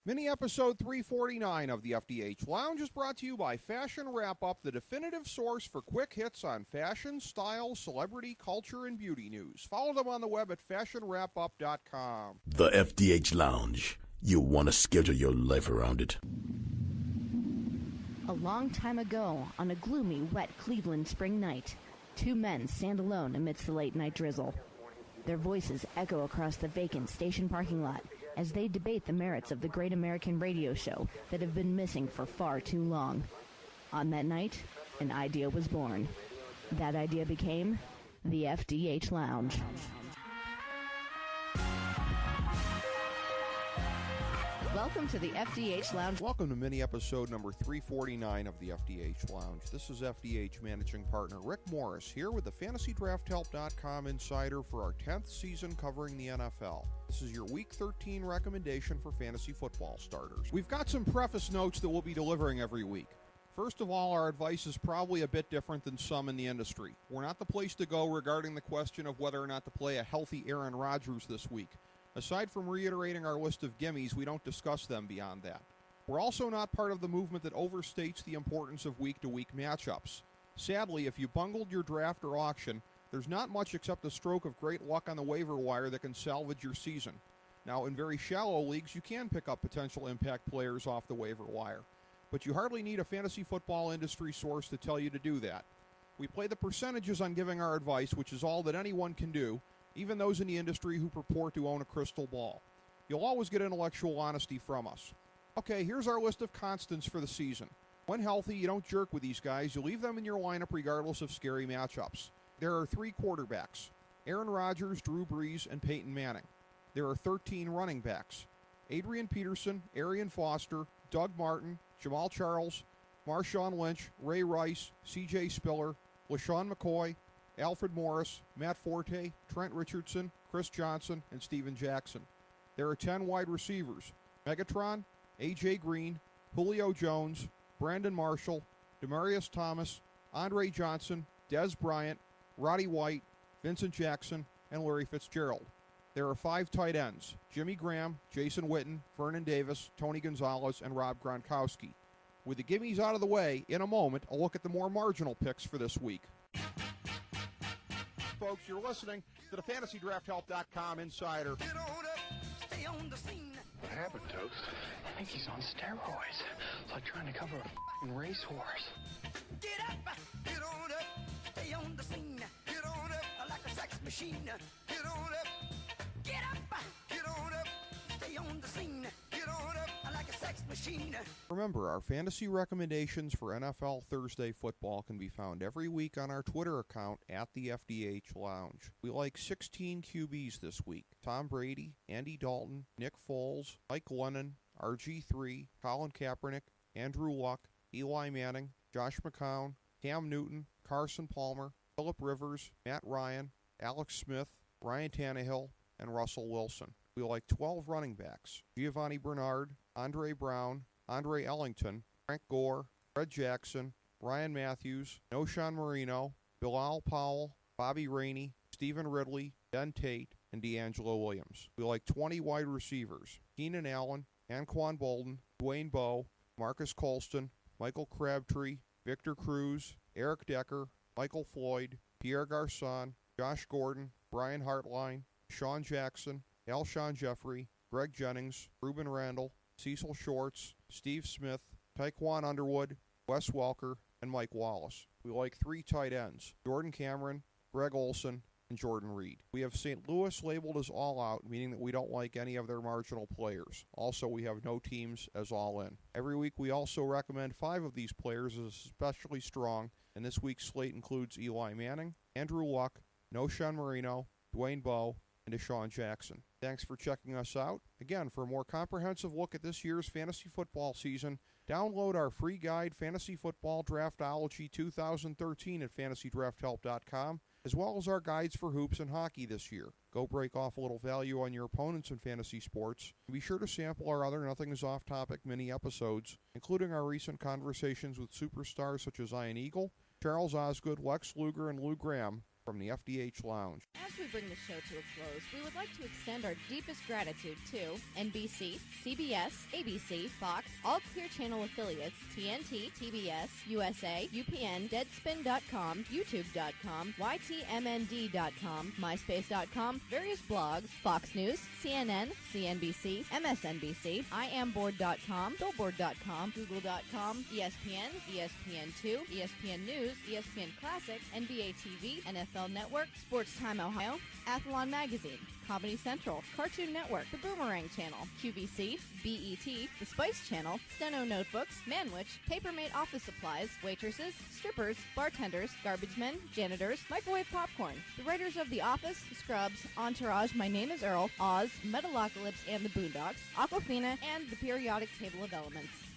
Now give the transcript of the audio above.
Mini episode 349 of the FDH Lounge is brought to you by Fashion Wrap Up, the definitive source for quick hits on fashion, style, celebrity, culture, and beauty news. Follow them on the web at fashionwrapup.com. The FDH Lounge. You want to schedule your life around it. A long time ago, on a gloomy, wet Cleveland spring night, two men stand alone amidst the late-night drizzle. Their voices echo across the vacant station parking lot as they debate the merits of the great American radio show that have been missing for far too long. On that night, an idea was born. That idea became the FDH Lounge. Welcome to the FDH Lounge. Welcome to mini episode number 349 of the FDH Lounge. This is FDH managing partner Rick Morris here with the FantasyDraftHelp.com insider for our 10th season covering the NFL. This is your Week 13 recommendation for fantasy football starters. We've got some preface notes that we'll be delivering every week. First of all, our advice is probably a bit different than some in the industry. We're not the place to go regarding the question of whether or not to play a healthy Aaron Rodgers this week. Aside from reiterating our list of gimmies, we don't discuss them beyond that. We're also not part of the movement that overstates the importance of week-to-week matchups. Sadly, if you bungled your draft or auction, there's not much except a stroke of great luck on the waiver wire that can salvage your season. Now, in very shallow leagues, you can pick up potential impact players off the waiver wire. But you hardly need a fantasy football industry source to tell you to do that. We play the percentages on giving our advice, which is all that anyone can do, even those in the industry who purport to own a crystal ball. You'll always get intellectual honesty from us. Okay, here's our list of constants for the season. When healthy, you don't jerk with these guys. You leave them in your lineup regardless of scary matchups. There are 3 quarterbacks: Aaron Rodgers, Drew Brees, and Peyton Manning. There are 13 running backs: Adrian Peterson, Arian Foster, Doug Martin, Jamal Charles, Marshawn Lynch, Ray Rice, C.J. Spiller, LaShawn McCoy, Alfred Morris, Matt Forte, Trent Richardson, Chris Johnson, and Steven Jackson. There are 10 wide receivers: Megatron, A.J. Green, Julio Jones, Brandon Marshall, Demaryius Thomas, Andre Johnson, Dez Bryant, Roddy White, Vincent Jackson, and Larry Fitzgerald. There are 5 tight ends: Jimmy Graham, Jason Witten, Vernon Davis, Tony Gonzalez, and Rob Gronkowski. With the gimmies out of the way, in a moment, a look at the more marginal picks for this week. Folks, you're listening to the FantasyDraftHelp.com insider. Get on up, stay on the scene. What happened, Toast? I think he's on steroids. It's like trying to cover a f***ing racehorse. Get up, get on up, stay on the scene. Get on up, like a sex machine. Get on up, get up, get on up, stay on the scene. Get on up, like a sex machine. Remember, our fantasy recommendations for NFL Thursday football can be found every week on our Twitter account at the FDH Lounge. We like 16 QBs this week: Tom Brady, Andy Dalton, Nick Foles, Mike Lennon, RG3, Colin Kaepernick, Andrew Luck, Eli Manning, Josh McCown, Cam Newton, Carson Palmer, Phillip Rivers, Matt Ryan, Alex Smith, Ryan Tannehill, and Russell Wilson. We like 12 running backs: Giovanni Bernard, Andre Brown, Andre Ellington, Frank Gore, Fred Jackson, Ryan Matthews, Noshawn Marino, Bilal Powell, Bobby Rainey, Stephen Ridley, Ben Tate, and D'Angelo Williams. We like 20 wide receivers: Keenan Allen, Anquan Bolden, Dwayne Bowe, Marcus Colston, Michael Crabtree, Victor Cruz, Eric Decker, Michael Floyd, Pierre Garçon, Josh Gordon, Brian Hartline, Sean Jackson, Alshon Jeffrey, Greg Jennings, Ruben Randall, Cecil Shorts, Steve Smith, Tyquan Underwood, Wes Welker, and Mike Wallace. We like 3 tight ends: Jordan Cameron, Greg Olson, and Jordan Reed. We have St. Louis labeled as all out, meaning that we don't like any of their marginal players. Also, we have no teams as all in. Every week we also recommend 5 of these players as especially strong, and this week's slate includes Eli Manning, Andrew Luck, Noshawn Marino, Dwayne Bowe, and Deshaun Jackson. Thanks for checking us out. Again, for a more comprehensive look at this year's fantasy football season, download our free guide, Fantasy Football Draftology 2013 at FantasyDraftHelp.com, as well as our guides for hoops and hockey this year. Go break off a little value on your opponents in fantasy sports. And be sure to sample our other Nothing is Off Topic mini episodes, including our recent conversations with superstars such as Ian Eagle, Charles Osgood, Lex Luger, and Lou Graham, from the FDH Lounge. As we bring the show to a close, we would like to extend our deepest gratitude to NBC, CBS, ABC, Fox, all Clear Channel affiliates, TNT, TBS, USA, UPN, Deadspin.com, YouTube.com, YTMND.com, MySpace.com, various blogs, Fox News, CNN, CNBC, MSNBC, IamBoard.com, Billboard.com, Google.com, ESPN, ESPN2, ESPN News, ESPN Classic, NBA TV, NFL Network, Sports Time Ohio, Athlon Magazine, Comedy Central, Cartoon Network, The Boomerang Channel, QVC, BET, The Spice Channel, Steno Notebooks, Manwich, Papermate Office Supplies, waitresses, strippers, bartenders, garbage men, janitors, microwave popcorn, the writers of The Office, Scrubs, Entourage, My Name is Earl, Oz, Metalocalypse and the Boondocks, Aquafina, and the Periodic Table of Elements.